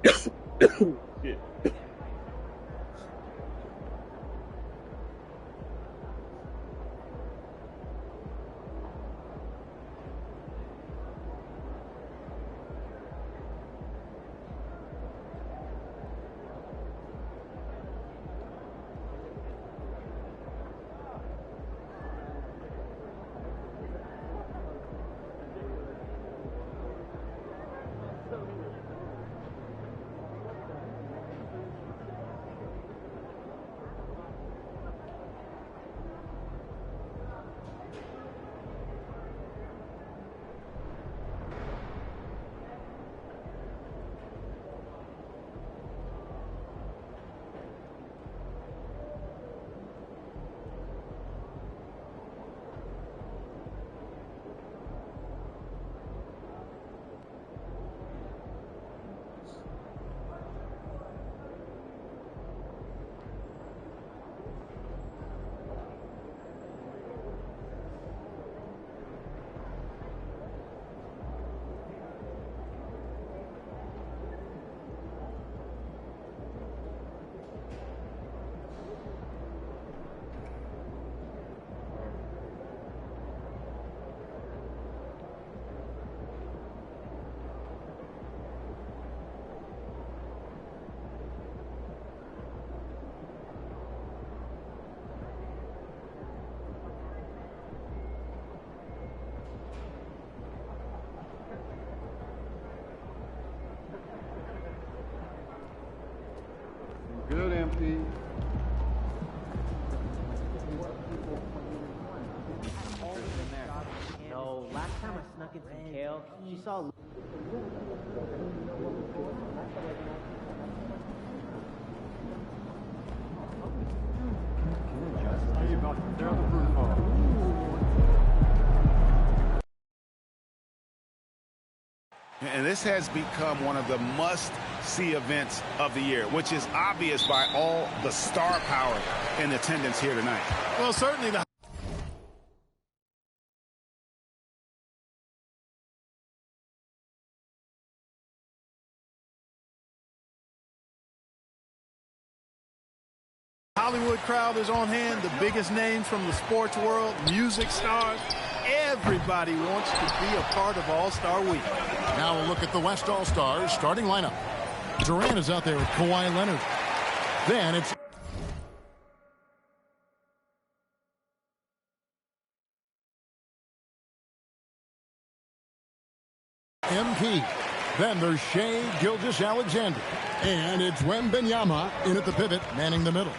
Shit. Good, MP. No, last time I snuck in some kale, she saw. And this has become one of the must-see events of the year, which is obvious by all the star power in attendance here tonight. Well, certainly the Hollywood crowd is on hand, the biggest names from the sports world, music stars. Everybody wants to be a part of All-Star Week. Now we'll look at the West All-Stars starting lineup. Durant is out there with Kawhi Leonard. Then it's MP. Then there's Shai Gilgeous-Alexander. And it's Wembanyama in at the pivot, manning the middle.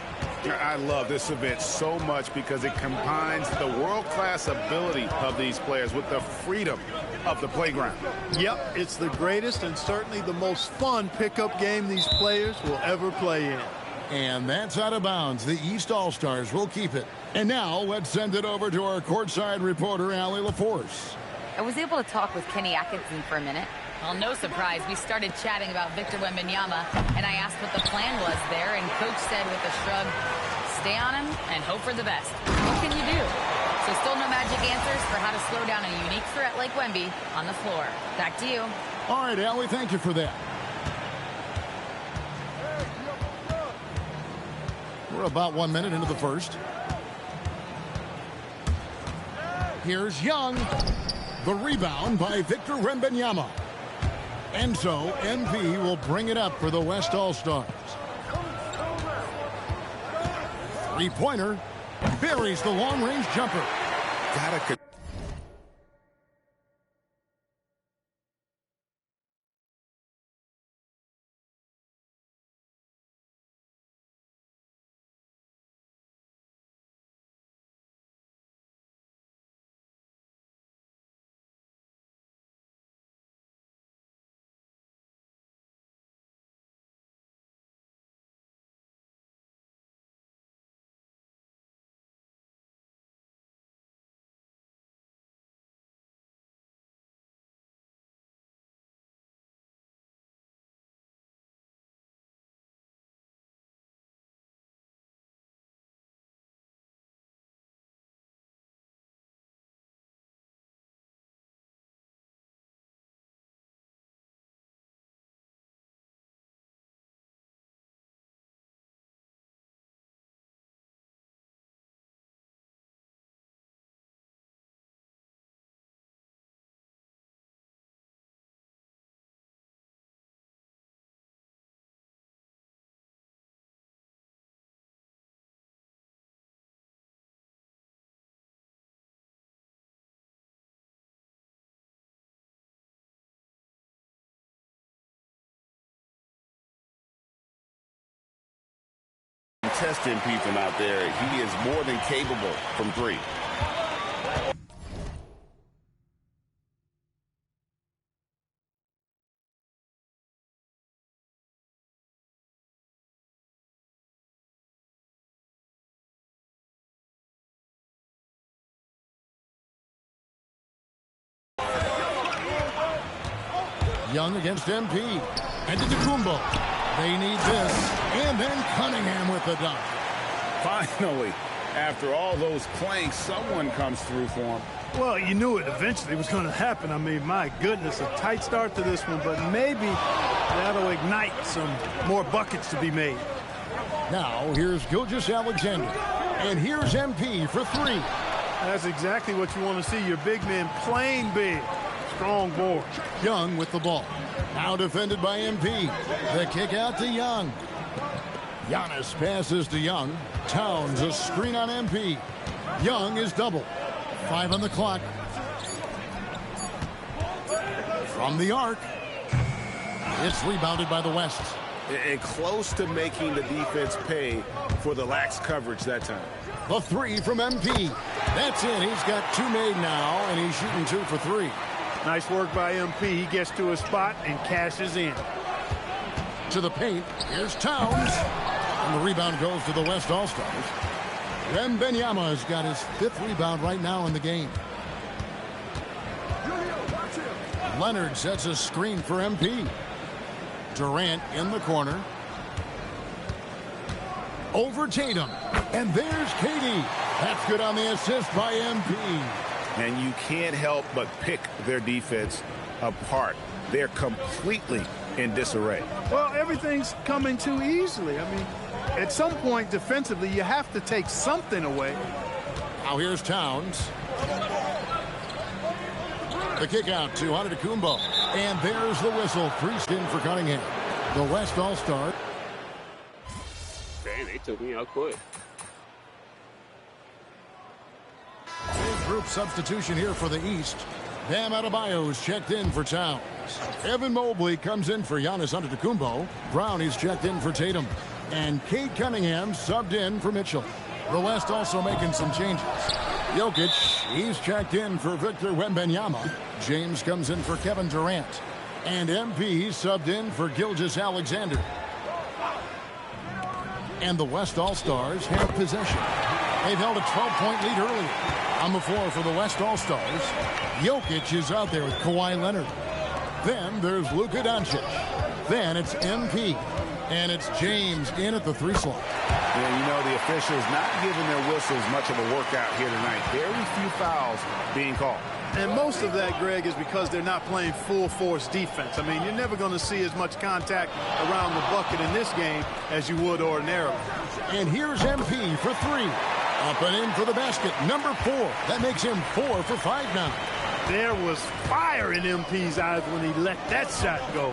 I love this event so much because it combines the world-class ability of these players with the freedom of the playground. Yep, it's the greatest and certainly the most fun pickup game these players will ever play in. And that's out of bounds. The East All-Stars will keep it. And now let's send it over to our courtside reporter, Allie LaForce. I was able to talk with Kenny Atkinson for a minute. Well, no surprise, we started chatting about Victor Wembanyama, and I asked what the plan was there, and Coach said with a shrug, stay on him and hope for the best. What can you do? So still no magic answers for how to slow down a unique threat like Wemby on the floor. Back to you. All right, Allie, thank you for that. We're about 1 minute into the first. Here's Young. The rebound by Victor Wembanyama. And so, MP will bring it up for the West All-Stars. Three-pointer. Buries the long-range jumper. Gotta test MP from out there. He is more than capable from three. Young against MP. And to Kumbo. They need this. And then Cunningham with the dunk. Finally, after all those planks, someone comes through for him. Well, you knew it eventually was going to happen. I mean, my goodness, a tight start to this one, but maybe that'll ignite some more buckets to be made. Now, here's Gilgeous-Alexander. And here's MP for three. That's exactly what you want to see, your big men playing big. Strong board. Young with the ball. Now defended by MP. The kick out to Young. Giannis passes to Young. Towns a screen on MP. Young is double. 5 on the clock. From the arc. It's rebounded by the West. And close to making the defense pay for the lax coverage that time. The three from MP. That's it. He's got 2 made now, and he's shooting 2 for 3. Nice work by MP. He gets to his spot and cashes in. To the paint. Here's Towns. And the rebound goes to the West All-Stars. Wembanyama has got his 5th rebound right now in the game. Leonard sets a screen for MP. Durant in the corner. Over Tatum. And there's Katie. That's good on the assist by MP. And you can't help but pick their defense apart. They're completely in disarray. Well, everything's coming too easily. I mean, at some point defensively, you have to take something away. Now here's Towns. The kick out to Antetokounmpo. And there's the whistle. 3 skin for Cunningham. The West All-Star. Dang, they took me out quick. Big group substitution here for the East. Bam Adebayo is checked in for Towns. Evan Mobley comes in for Giannis Antetokounmpo. Brown is checked in for Tatum. And Cade Cunningham subbed in for Mitchell. The West also making some changes. Jokic, he's checked in for Victor Wembanyama. James comes in for Kevin Durant. And MP subbed in for Gilgeous-Alexander. And the West All-Stars have possession. They've held a 12-point lead earlier. On the floor for the West All-Stars, Jokic is out there with Kawhi Leonard. Then there's Luka Doncic. Then it's MP. And it's James in at the 3 slot. And you know, the officials not giving their whistles much of a workout here tonight. Very few fouls being called. And most of that, Greg, is because they're not playing full-force defense. I mean, you're never going to see as much contact around the bucket in this game as you would ordinarily. And here's MP for 3. Up and in for the basket. Number 4. That makes him 4 for 5 now. There was fire in MP's eyes when he let that shot go.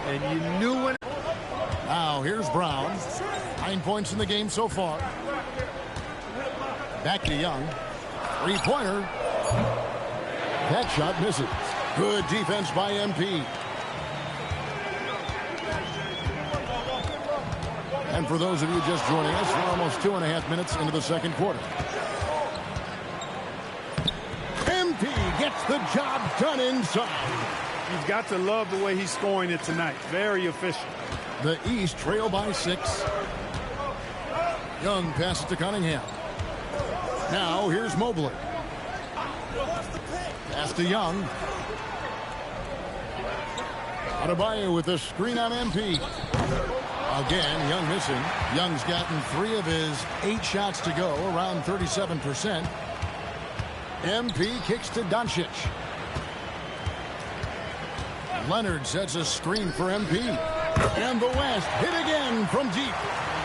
And you knew when. Now here's Brown. 9 points in the game so far. Back to Young. 3-pointer. That shot misses. Good defense by MP. And for those of you just joining us, we're almost 2.5 minutes into the second quarter. MP gets the job done inside. You've got to love the way he's scoring it tonight. Very efficient. The East trail by 6. Young passes to Cunningham. Now here's Mobley. Pass to Young. Adebayo with a screen on MP. Again, Young missing. Young's gotten 3 of his 8 shots to go, around 37%. MP kicks to Doncic. Leonard sets a screen for MP. And the West hit again from deep.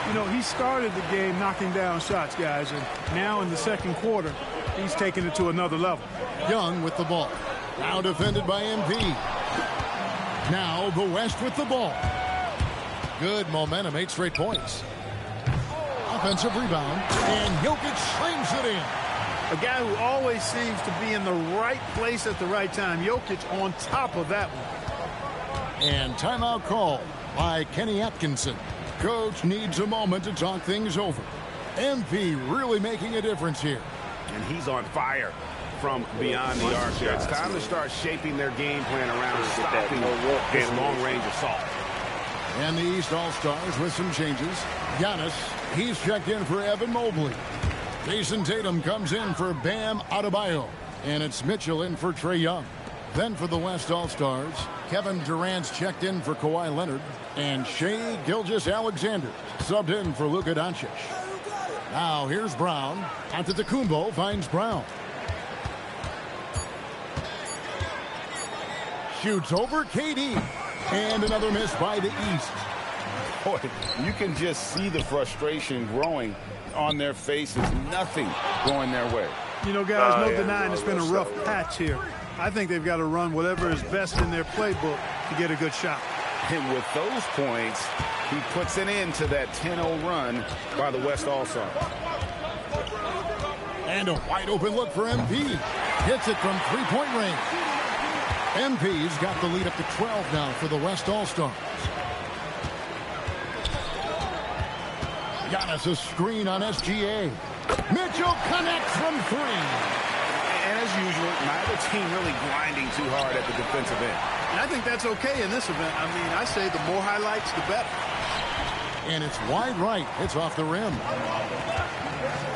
You know, he started the game knocking down shots, guys, and now in the second quarter, he's taking it to another level. Young with the ball. Now defended by MP. Now the West with the ball. Good momentum, 8 straight points. Offensive rebound, and Jokic slams it in. A guy who always seems to be in the right place at the right time. Jokic on top of that one. And timeout call by Kenny Atkinson. Coach needs a moment to talk things over. MP really making a difference here. And he's on fire from beyond the arc there. It's time to start shaping their game plan around stopping his long-range assault. And the East All-Stars with some changes. Giannis, he's checked in for Evan Mobley. Jason Tatum comes in for Bam Adebayo. And it's Mitchell in for Trae Young. Then for the West All-Stars, Kevin Durant's checked in for Kawhi Leonard. And Shai Gilgeous-Alexander subbed in for Luka Doncic. Now here's Brown. Antetokounmpo finds Brown. Shoots over KD. And another miss by the East. Boy, you can just see the frustration growing on their faces. Nothing going their way. You know, guys, no denying it's been a rough patch here. I think they've got to run whatever is best in their playbook to get a good shot. And with those points, he puts an end to that 10-0 run by the West All-Stars. And a wide open look for MP. Hits it from three-point range. MP's got the lead up to 12 now for the West All-Stars. Giannis a screen on SGA. Mitchell connects from three. And as usual, neither team really grinding too hard at the defensive end. And I think that's okay in this event. I mean, I say the more highlights, the better. And it's wide right. It's off the rim.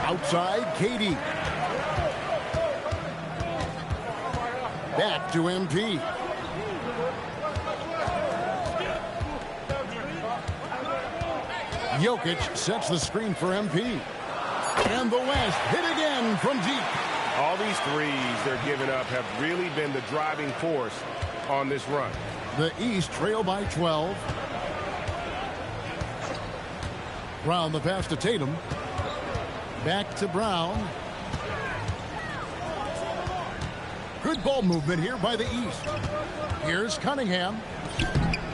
Outside, KD. Back to MP. Jokic sets the screen for MP. And the West hit again from deep. All these threes they're giving up have really been the driving force on this run. The East trail by 12. Brown the pass to Tatum. Back to Brown. Good ball movement here by the East. Here's Cunningham.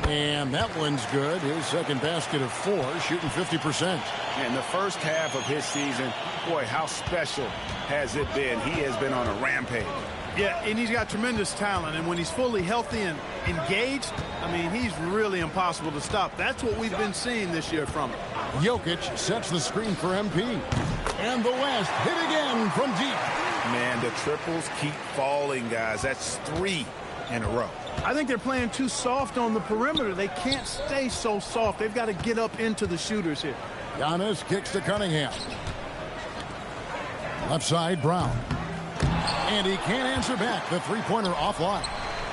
And that one's good. His second basket of 4, shooting 50%. In the first half of his season, boy, how special has it been? He has been on a rampage. Yeah, and he's got tremendous talent. And when he's fully healthy and engaged, I mean, he's really impossible to stop. That's what we've been seeing this year from him. Jokic sets the screen for MP. And the West hit again from deep. Man, the triples keep falling, guys. That's 3 in a row. I think they're playing too soft on the perimeter. They can't stay so soft. They've got to get up into the shooters here. Giannis kicks to Cunningham. Left side, Brown. And he can't answer back. The three-pointer offline.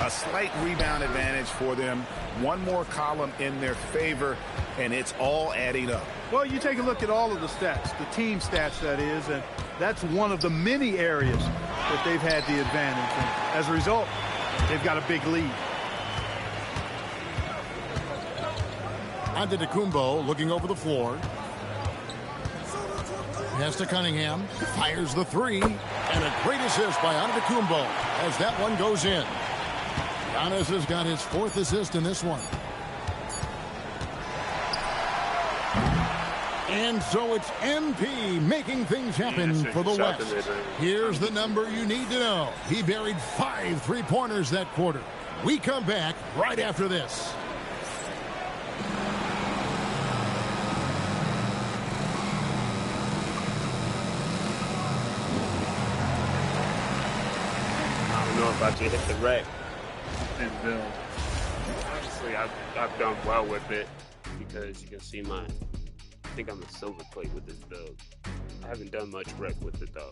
A slight rebound advantage for them. One more column in their favor, and it's all adding up. Well, you take a look at all of the stats, the team stats, that is, and that's one of the many areas that they've had the advantage. And as a result, they've got a big lead. Antetokounmpo looking over the floor. Pass to Cunningham. Fires the 3. And a great assist by Antetokounmpo as that one goes in. Giannis has got his 4th assist in this one. And so it's MP making things happen for the West. Here's the number you need to know. He buried 5 three-pointers that quarter. We come back right after this. I don't know if I should hit the rack and build. Honestly, I've done well with it because you can see I think I'm a silver plate with this build. I haven't done much rec with it though.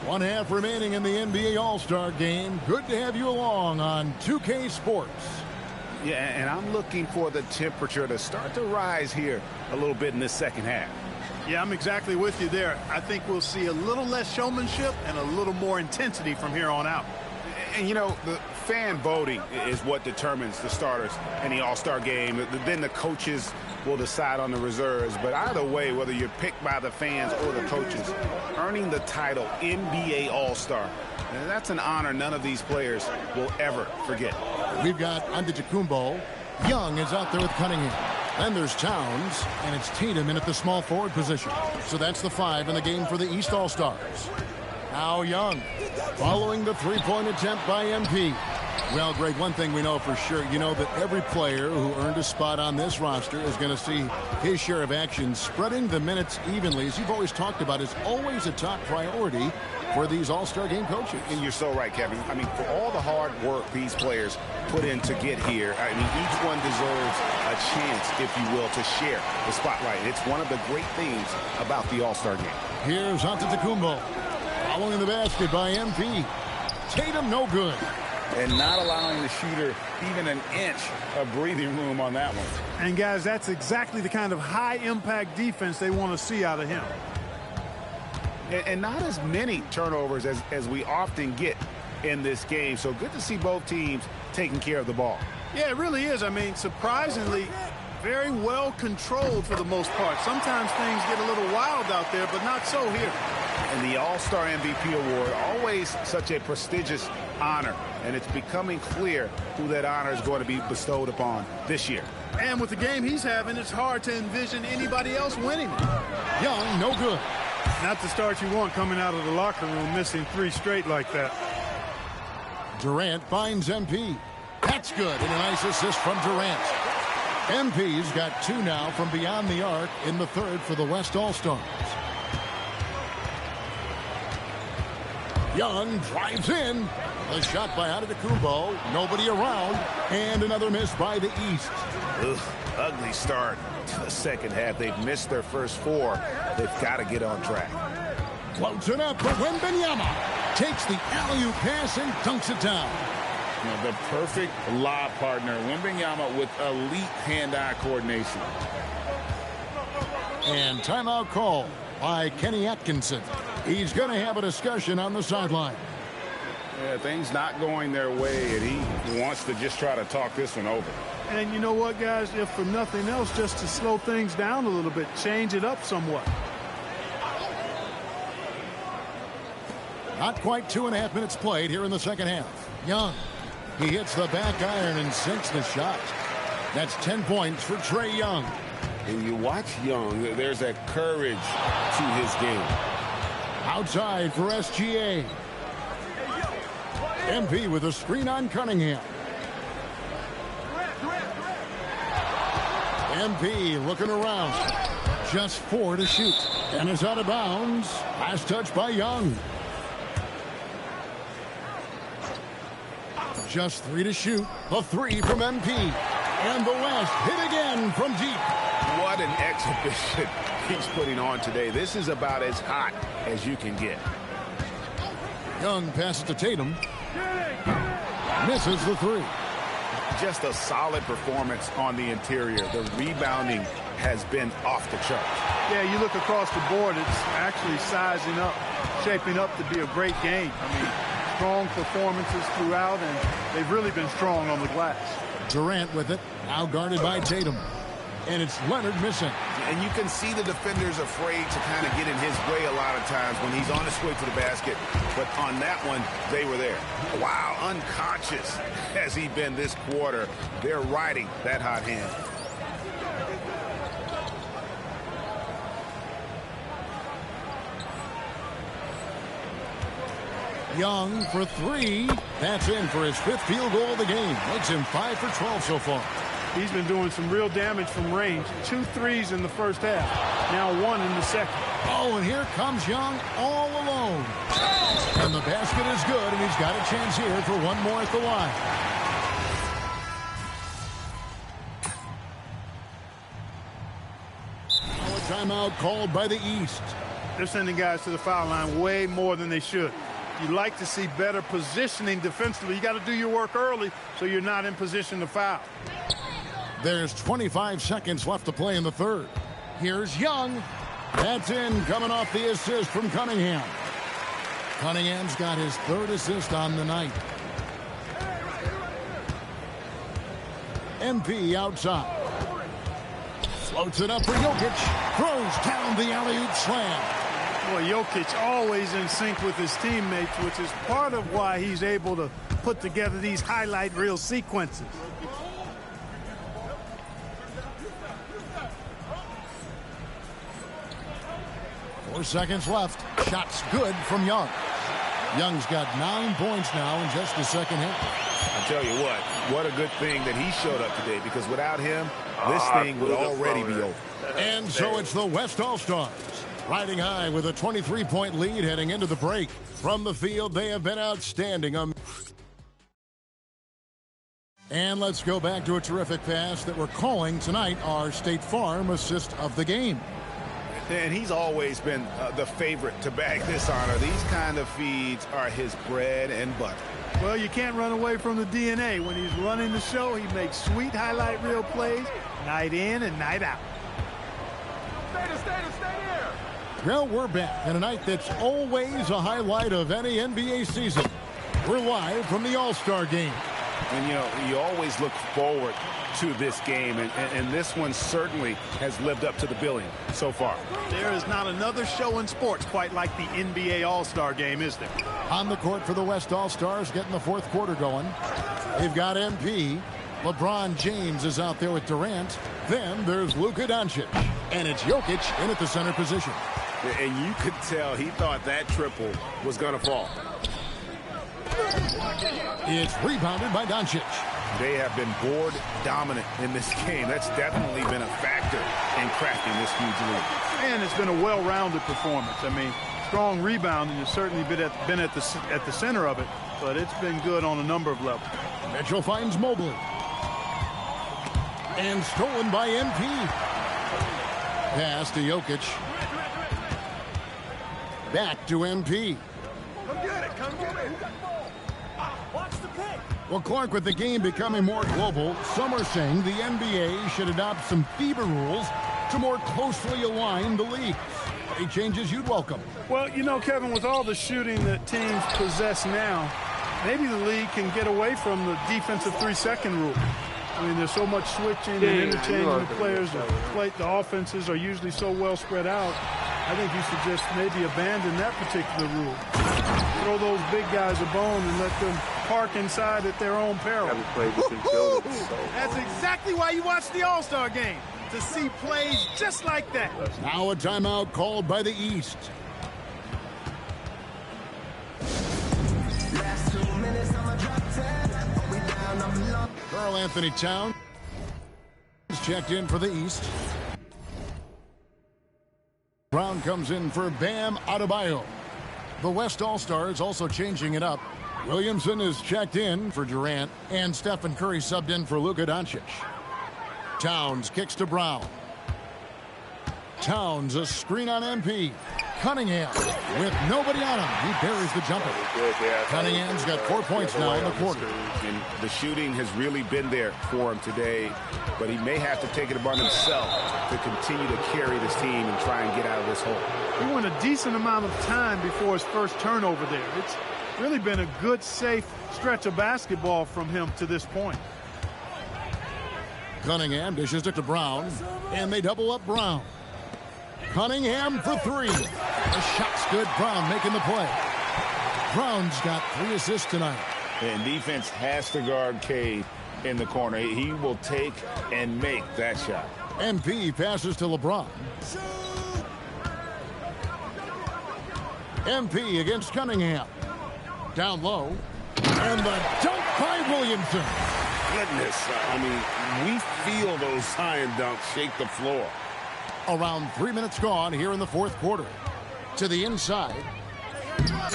One half remaining in the NBA All-Star Game. Good to have you along on 2K Sports. Yeah, and I'm looking for the temperature to start to rise here a little bit in this second half. Yeah, I'm exactly with you there. I think we'll see a little less showmanship and a little more intensity from here on out. And, you know, the fan voting is what determines the starters in the All-Star Game. Then the coaches will decide on the reserves. But either way, whether you're picked by the fans or the coaches, earning the title NBA All-Star, that's an honor none of these players will ever forget. We've got Antetokounmpo. Young is out there with Cunningham. Then there's Towns, and it's Tatum in at the small forward position. So that's the 5 in the game for the East All-Stars. Now Young, following the three-point attempt by MP. Well, Greg, one thing we know for sure, you know that every player who earned a spot on this roster is going to see his share of action. Spreading the minutes evenly, as you've always talked about, is always a top priority for these All-Star game coaches. And you're so right, Kevin. I mean, for all the hard work these players put in to get here, I mean, each one deserves a chance, if you will, to share the spotlight. It's one of the great things about the All-Star game. Here's Antetokounmpo, following the basket by MP. Tatum, no good. And not allowing the shooter even an inch of breathing room on that one. And, guys, that's exactly the kind of high-impact defense they want to see out of him. And not as many turnovers as we often get in this game. So good to see both teams taking care of the ball. Yeah, it really is. I mean, surprisingly, very well controlled for the most part. Sometimes things get a little wild out there, but not so here. And the All-Star MVP award, always such a prestigious honor. And it's becoming clear who that honor is going to be bestowed upon this year. And with the game he's having, it's hard to envision anybody else winning it. Young, no good. Not the start you want coming out of the locker room, missing 3 straight like that. Durant finds MP. That's good, and a nice assist from Durant. MP's got 2 now from beyond the arc in the 3rd for the West All-Stars. Young drives in. The shot by Antetokounmpo. Nobody around. And another miss by the East. Ugh, ugly start to the second half. They've missed their first 4. They've got to get on track. Floats it up for Wembanyama. Takes the alley-oop pass and dunks it down. You know, the perfect lob partner. Wembanyama with elite hand-eye coordination. And timeout call by Kenny Atkinson. He's going to have a discussion on the sideline. Yeah, things not going their way, and he wants to just try to talk this one over. And you know what, guys? If for nothing else, just to slow things down a little bit, change it up somewhat. Not quite 2.5 minutes played here in the second half. Young, he hits the back iron and sinks the shot. That's 10 points for Trae Young. And you watch Young, there's that courage to his game. Outside for SGA. MP with a screen on Cunningham. MP looking around. Just 4 to shoot. And is out of bounds. Last touch by Young. Just 3 to shoot. The 3 from MP. And the West hit again from deep. What an exhibition he's putting on today. This is about as hot as you can get. Young passes to Tatum. Misses the 3. Just a solid performance on the interior. The rebounding has been off the charts. Yeah, you look across the board, it's actually sizing up, shaping up to be a great game. I mean, strong performances throughout, and they've really been strong on the glass. Durant with it, now guarded by Tatum. And it's Leonard missing. And you can see the defenders afraid to kind of get in his way a lot of times when he's on his way to the basket. But on that one, they were there. Wow, unconscious has he been this quarter. They're riding that hot hand. Young for 3. That's in for his 5th field goal of the game. Makes him 5 for 12 so far. He's been doing some real damage from range. 2 threes in the first half. Now 1 in the second. Oh, and here comes Young all alone. And the basket is good, and he's got a chance here for 1 more at the line. Now a timeout called by the East. They're sending guys to the foul line way more than they should. You like to see better positioning defensively. You got to do your work early so you're not in position to foul. There's 25 seconds left to play in the 3rd. Here's Young. That's in, coming off the assist from Cunningham. Cunningham's got his 3rd assist on the night. MP outside. Floats it up for Jokic. Throws down the alley-oop slam. Boy, Jokic always in sync with his teammates, which is part of why he's able to put together these highlight reel sequences. Four seconds left. Shots good from Young. Young's got 9 points now in just the second half. I tell you what a good thing that he showed up today, because without him, this thing would already be over. And so it's the West All-Stars riding high with a 23-point lead heading into the break. From the field, they have been outstanding. And let's go back to a terrific pass that we're calling tonight our State Farm assist of the game. And he's always been the favorite to bag this honor. These kind of feeds are his bread and butter. Well, you can't run away from the DNA. When he's running the show, he makes sweet highlight reel plays night in and night out. Stay here. Well, we're back in a night that's always a highlight of any NBA season. We're live from the All-Star game. And, you know, you always look forward to this game, and this one certainly has lived up to the billing so far. There is not another show in sports quite like the NBA All-Star game, is there? On the court for the West All-Stars, getting the fourth quarter going. They've got MP. LeBron James is out there with Durant. Then there's Luka Doncic. And it's Jokic in at the center position. And you could tell he thought that triple was going to fall. It's rebounded by Doncic. They have been board dominant in this game. That's definitely been a factor in cracking this huge lead. And it's been a well-rounded performance. I mean, strong rebounding has certainly been at the center of it, but it's been good on a number of levels. Mitchell finds Mobley. And stolen by MP. Pass to Jokic. Back to MP. Come get it. Watch the pick. Well, Clark, with the game becoming more global, some are saying the NBA should adopt some FIBA rules to more closely align the leagues. Any changes you'd welcome? Well, you know, Kevin, with all the shooting that teams possess now, maybe the league can get away from the defensive 3-second rule. I mean, there's so much switching and interchanging the players. The offenses are usually so well spread out. I think you should just maybe abandon that particular rule. Throw those big guys a bone and let them park inside at their own peril. That's exactly why you watch the All-Star game, to see plays just like that. Now a timeout called by the East. Karl Anthony Towns checked in for the East. Brown comes in for Bam Adebayo. The West All-Stars also changing it up. Williamson is checked in for Durant, and Stephen Curry subbed in for Luka Doncic. Towns kicks to Brown. Towns, a screen on MP. Cunningham with nobody on him. He buries the jumper. Cunningham's got 4 points now in the quarter. And the shooting has really been there for him today, but he may have to take it upon himself to continue to carry this team and try and get out of this hole. He went a decent amount of time before his first turnover there. It's really been a good, safe stretch of basketball from him to this point. Cunningham dishes it to Brown, and they double up Brown. Cunningham for three. The shot's good. Brown making the play. Brown's got 3 assists tonight. And defense has to guard Cade in the corner. He will take and make that shot. MP passes to LeBron. MP against Cunningham. Down low. And the dunk by Williamson. Goodness, I mean, we feel those science dunks shake the floor. Around 3 minutes gone here in the fourth quarter. To the inside.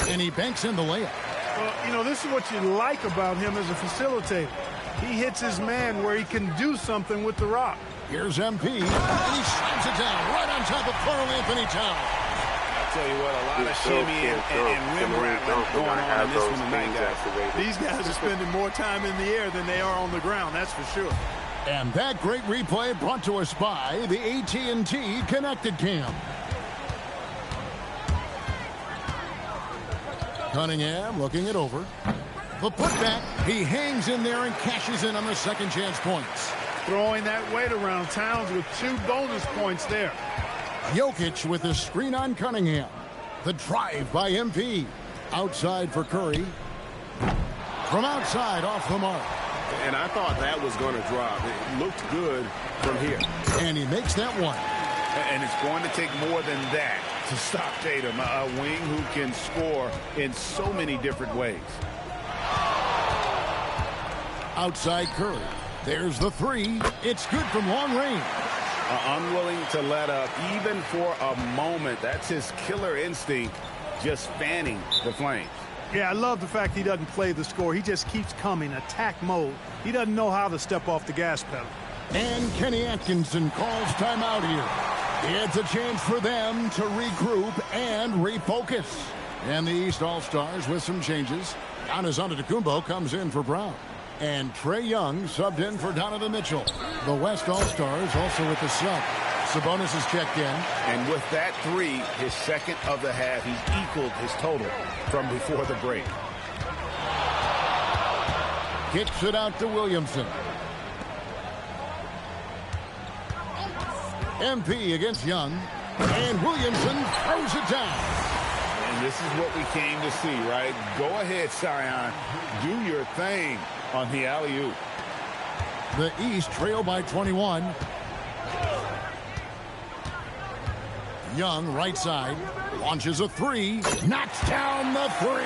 And he banks in the layup. Well, you know, this is what you like about him as a facilitator. He hits his man where he can do something with the rock. Here's MP, and he slams it down right on top of Karl Anthony Towns. I'll tell you what, a lot of shimmy and rim rattling going on in this one tonight, guys. These guys are spending more time in the air than they are on the ground, that's for sure. And that great replay brought to us by the AT&T Connected Cam. Cunningham looking it over. The putback, he hangs in there and cashes in on the second chance points. Throwing that weight around. Towns with 2 bonus points there. Jokic with the screen on Cunningham. The drive by MP. Outside for Curry. from outside off the mark. And I thought that was going to drop. It looked good from here. And he makes that one. And it's going to take more than that to stop Tatum, a wing who can score in so many different ways. Outside Curry. There's the three. It's good from long range. Unwilling to let up even for a moment. That's his killer instinct, just fanning the flames. Yeah, I love the fact he doesn't play the score. He just keeps coming, attack mode. He doesn't know how to step off the gas pedal. And Kenny Atkinson calls timeout here. It's a chance for them to regroup and refocus. And the East All-Stars with some changes. Giannis Antetokounmpo comes in for Brown. And Trae Young subbed in for Donovan Mitchell. The West All-Stars also with the sub. Sabonis is checked in. And with that three, his second of the half, he's equaled his total from before the break. Kicks it out to Williamson. MP against Young. And Williamson throws it down. And this is what we came to see, right? Go ahead, Zion. Do your thing on the alley-oop. The East trail by 21. Young, right side, launches a three, knocks down the three.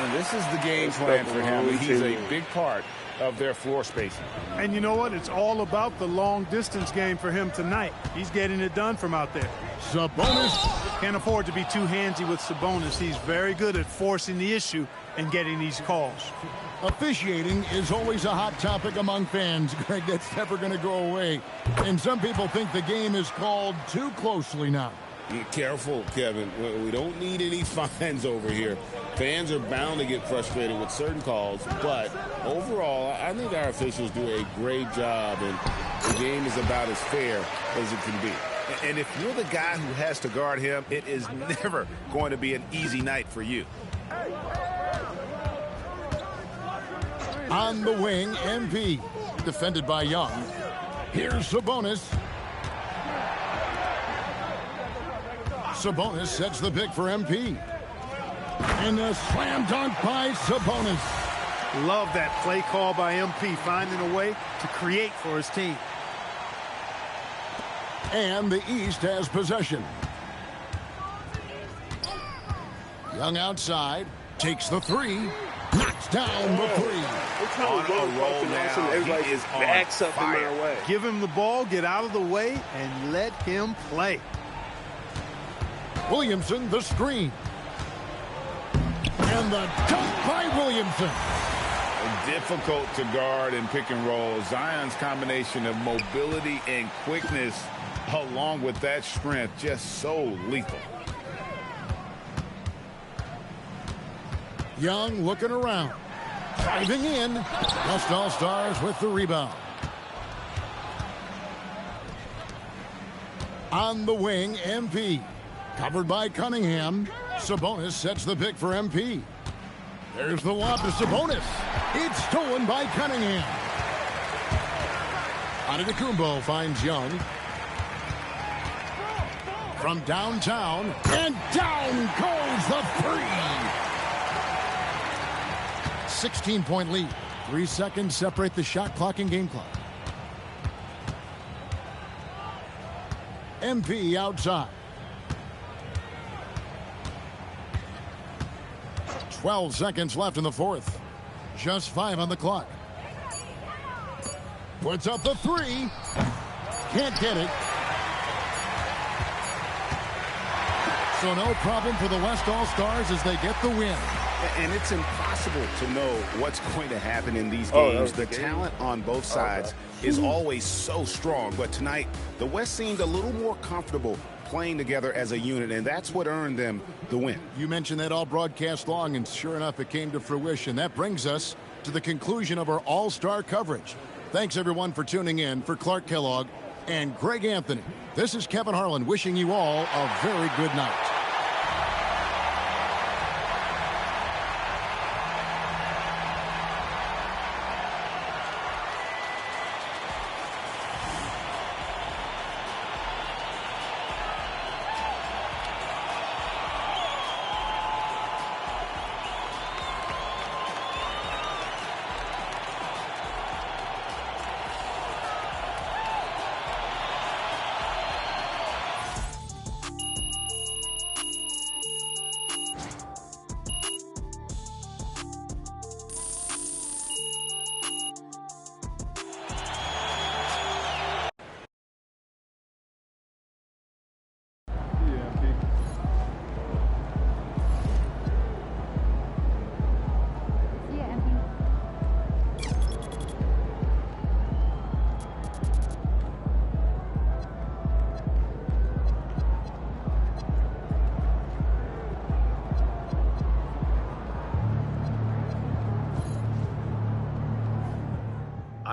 And this is the game plan for him. He's a big part of their floor spacing. And you know what? It's all about the long-distance game for him tonight. He's getting it done from out there. Sabonis. Can't afford to be too handsy with Sabonis. He's very good at forcing the issue and getting these calls. Officiating is always a hot topic among fans, Greg. That's never going to go away. And some people think the game is called too closely now. Be careful, Kevin. We don't need any fines over here. Fans are bound to get frustrated with certain calls, but overall, I think our officials do a great job, and the game is about as fair as it can be. And if you're the guy who has to guard him, it is never going to be an easy night for you. On the wing, MP. Defended by Young. Here's Sabonis. Sabonis sets the pick for MP. And a slam dunk by Sabonis. Love that play call by MP, finding a way to create for his team. And the East has possession. Young outside, takes the three, knocks down the three. On a roll now, everybody he is backs on up in fire. my way. Give him the ball, get out of the way, and let him play. Williamson, the screen. And the dunk by Williamson. Difficult to guard and pick and roll. Zion's combination of mobility and quickness, along with that strength, just so lethal. Young looking around. Driving in. West All-Stars with the rebound. On the wing, MP. Covered by Cunningham. Sabonis sets the pick for MP. There's the lob to Sabonis. It's stolen by Cunningham. Antetokounmpo finds Young. From downtown. And down goes the three. 16-point lead. 3 seconds separate the shot clock and game clock. MP outside. 12 seconds left in the fourth. Just 5 on the clock. Puts up the three. Can't get it. So no problem for the West All-Stars as they get the win. And it's impossible to know what's going to happen in these games. The talent on both sides is always so strong. But tonight, the West seemed a little more comfortable playing together as a unit, and that's what earned them the win. You mentioned that all broadcast long, and sure enough, it came to fruition. That brings us to the conclusion of our all-star coverage. Thanks, everyone, for tuning in. For Clark Kellogg and Greg Anthony, this is Kevin Harlan wishing you all a very good night.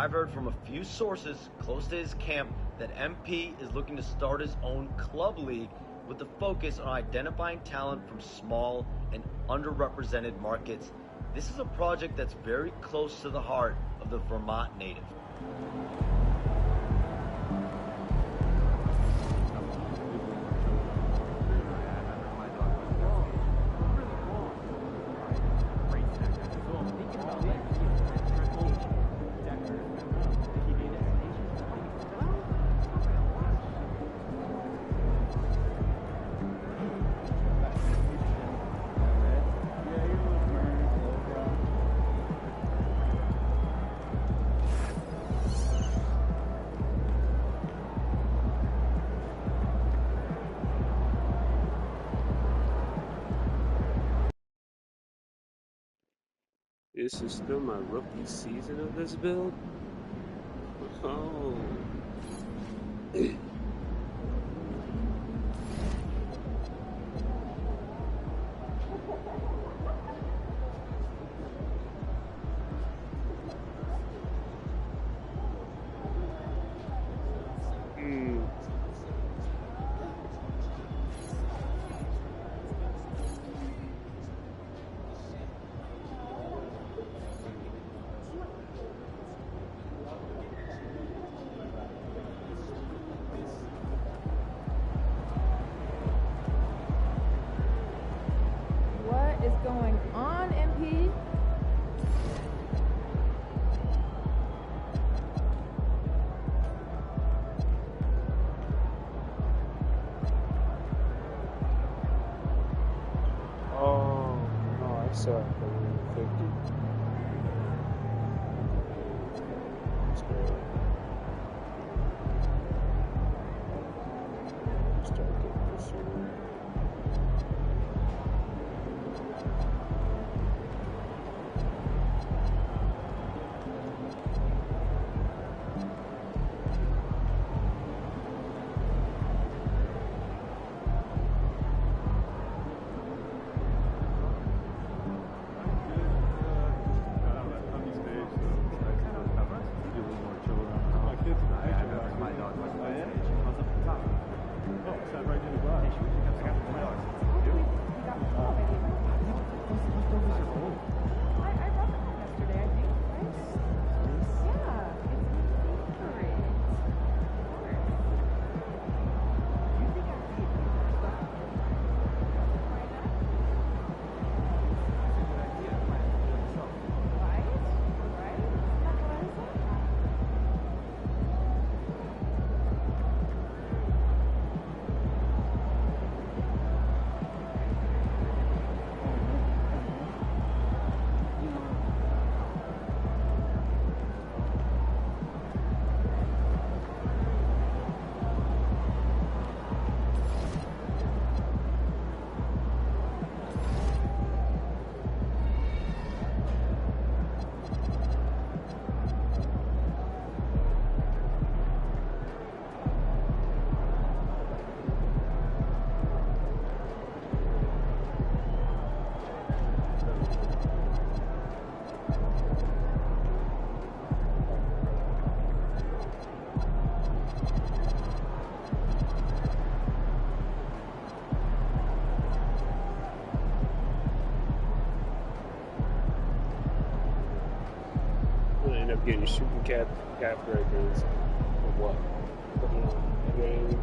I've heard from a few sources close to his camp that MP is looking to start his own club league with the focus on identifying talent from small and underrepresented markets. This is a project that's very close to the heart of the Vermont native. This is still my rookie season of this build. Oh. Going on, MP? Oh, no, I saw it. 50. Let's go. Start getting this one. Getting shooting cap breakers or what? Putting on range.